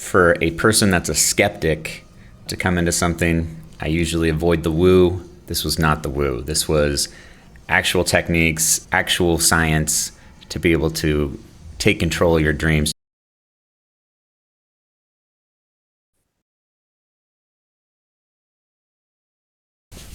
For a person that's a skeptic to come into something, I usually avoid the woo. This was not the woo. This was actual techniques, actual science to be able to take control of your dreams.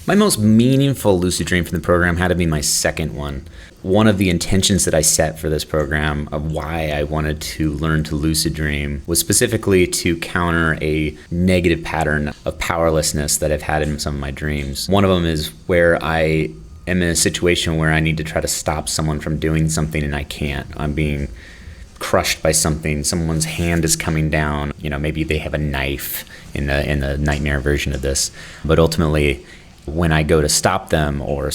My most meaningful lucid dream from the program had to be my second one. One of the intentions that I set for this program of why I wanted to learn to lucid dream was specifically to counter a negative pattern of powerlessness that I've had in some of my dreams. One of them is where I am in a situation where I need to try to stop someone from doing something and I can't. I'm being crushed by something. Someone's hand is coming down. Maybe they have a knife in the nightmare version of this. But ultimately, when I go to stop them or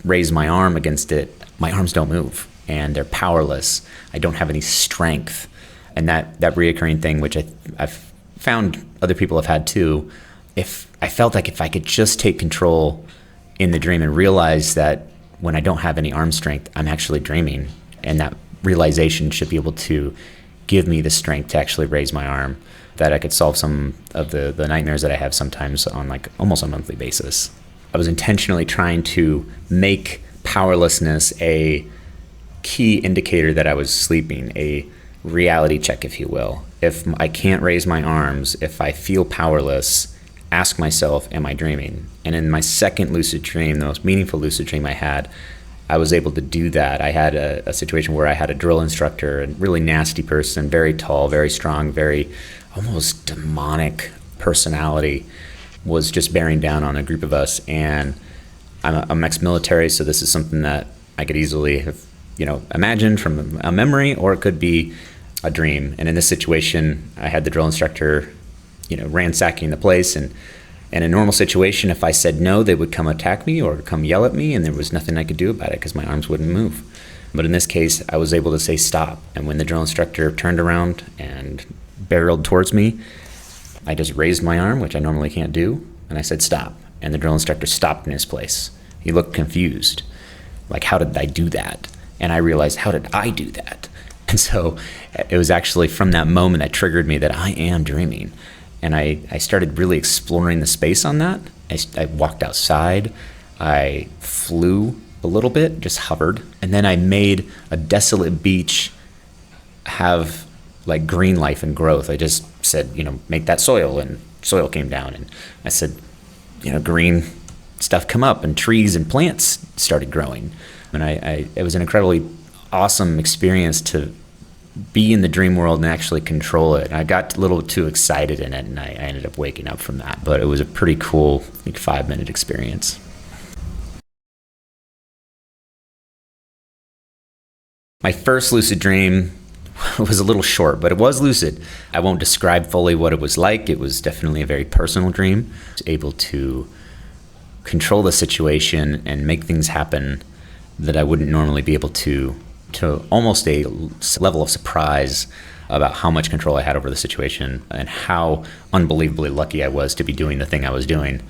raise my arm against it, my arms don't move and they're powerless. I don't have any strength. And that reoccurring thing, which I've found other people have had too, if I felt like if I could just take control in the dream and realize that when I don't have any arm strength, I'm actually dreaming, and that realization should be able to give me the strength to actually raise my arm, that I could solve some of the nightmares that I have sometimes on like almost a monthly basis. I was intentionally trying to make powerlessness a key indicator that I was sleeping, a reality check, if you will. If I can't raise my arms, if I feel powerless, ask myself, am I dreaming? And in my second lucid dream, the most meaningful lucid dream I had, I was able to do that. I had a situation where I had a drill instructor, a really nasty person, very tall, very strong, very almost demonic personality, was just bearing down on a group of us. And I'm ex-military, so this is something that I could easily have, imagined from a memory, or it could be a dream. And in this situation, I had the drill instructor, ransacking the place. And in a normal situation, if I said no, they would come attack me or come yell at me, and there was nothing I could do about it because my arms wouldn't move. But in this case, I was able to say stop. And when the drill instructor turned around and barreled towards me, I just raised my arm, which I normally can't do, and I said stop. And the drill instructor stopped in his place. He looked confused, like, how did I do that? And I realized, how did I do that? And so it was actually from that moment that triggered me that I am dreaming. And I started really exploring the space on that. I walked outside, I flew a little bit, just hovered, and then I made a desolate beach have like green life and growth. I just said, make that soil, and soil came down, and I said, green stuff come up, and trees and plants started growing. And it was an incredibly awesome experience to be in the dream world and actually control it. And I got a little too excited in it, and I ended up waking up from that. But it was a pretty cool 5-minute experience. My first lucid dream was a little short, but it was lucid. I won't describe fully what it was like. It was definitely a very personal dream. I was able to control the situation and make things happen that I wouldn't normally be able to almost a level of surprise about how much control I had over the situation and how unbelievably lucky I was to be doing the thing I was doing.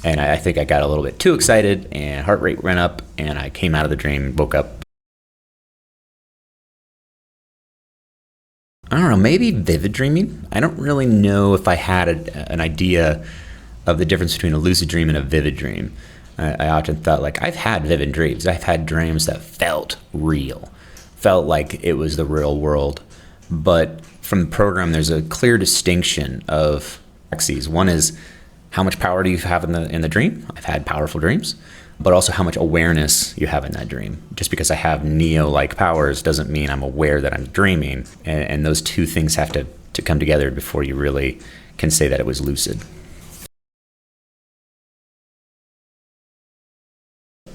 And I think I got a little bit too excited, and heart rate went up, and I came out of the dream, woke up. I don't know, maybe vivid dreaming. I don't really know if I had an idea of the difference between a lucid dream and a vivid dream. I often thought, like, I've had vivid dreams. I've had dreams that felt real, felt like it was the real world. But from the program, there's a clear distinction of axes. One is how much power do you have in the dream? I've had powerful dreams. But also how much awareness you have in that dream. Just because I have Neo-like powers doesn't mean I'm aware that I'm dreaming. And those two things have to come together before you really can say that it was lucid.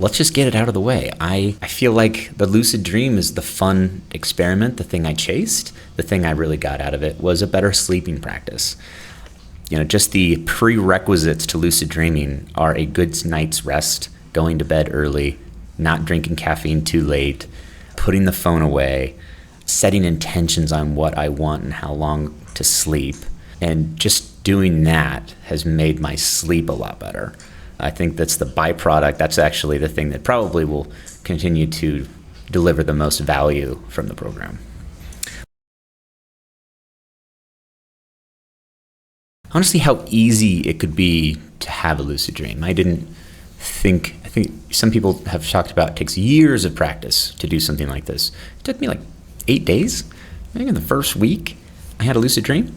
Let's just get it out of the way. I feel like the lucid dream is the fun experiment, the thing I chased. The thing I really got out of it was a better sleeping practice. Just the prerequisites to lucid dreaming are a good night's rest, going to bed early, not drinking caffeine too late, putting the phone away, setting intentions on what I want and how long to sleep. And just doing that has made my sleep a lot better. I think that's the byproduct. That's actually the thing that probably will continue to deliver the most value from the program. honestly how easy it could be to have a lucid dream. I think some people have talked about it takes years of practice to do something like this. It took me like 8 days. I think in the first week I had a lucid dream.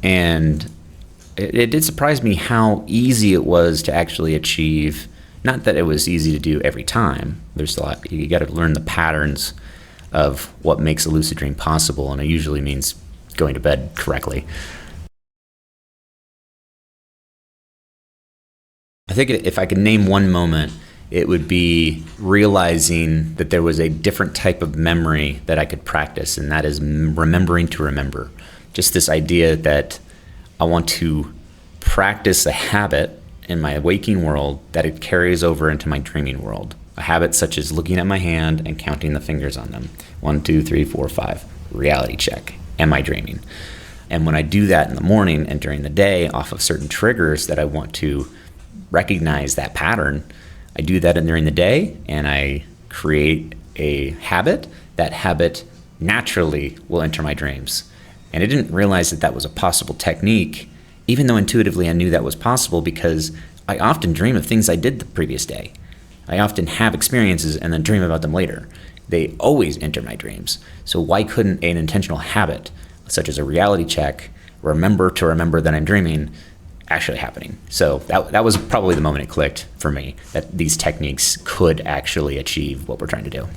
And it did surprise me how easy it was to actually achieve. Not that it was easy to do every time. There's a lot, you got to learn the patterns of what makes a lucid dream possible, and it usually means going to bed correctly. I think if I could name one moment, it would be realizing that there was a different type of memory that I could practice, and that is remembering to remember. Just this idea that I want to practice a habit in my waking world that it carries over into my dreaming world. A habit such as looking at my hand and counting the fingers on them. 1, 2, 3, 4, 5. Reality check. Am I dreaming? And when I do that in the morning and during the day off of certain triggers that I want to recognize that pattern, I do that during the day and I create a habit. That habit naturally will enter my dreams. And I didn't realize that that was a possible technique, even though intuitively I knew that was possible, because I often dream of things I did the previous day. I often have experiences and then dream about them later. They always enter my dreams. So why couldn't an intentional habit, such as a reality check, remember to remember that I'm dreaming, actually happening? So that was probably the moment it clicked for me, that these techniques could actually achieve what we're trying to do.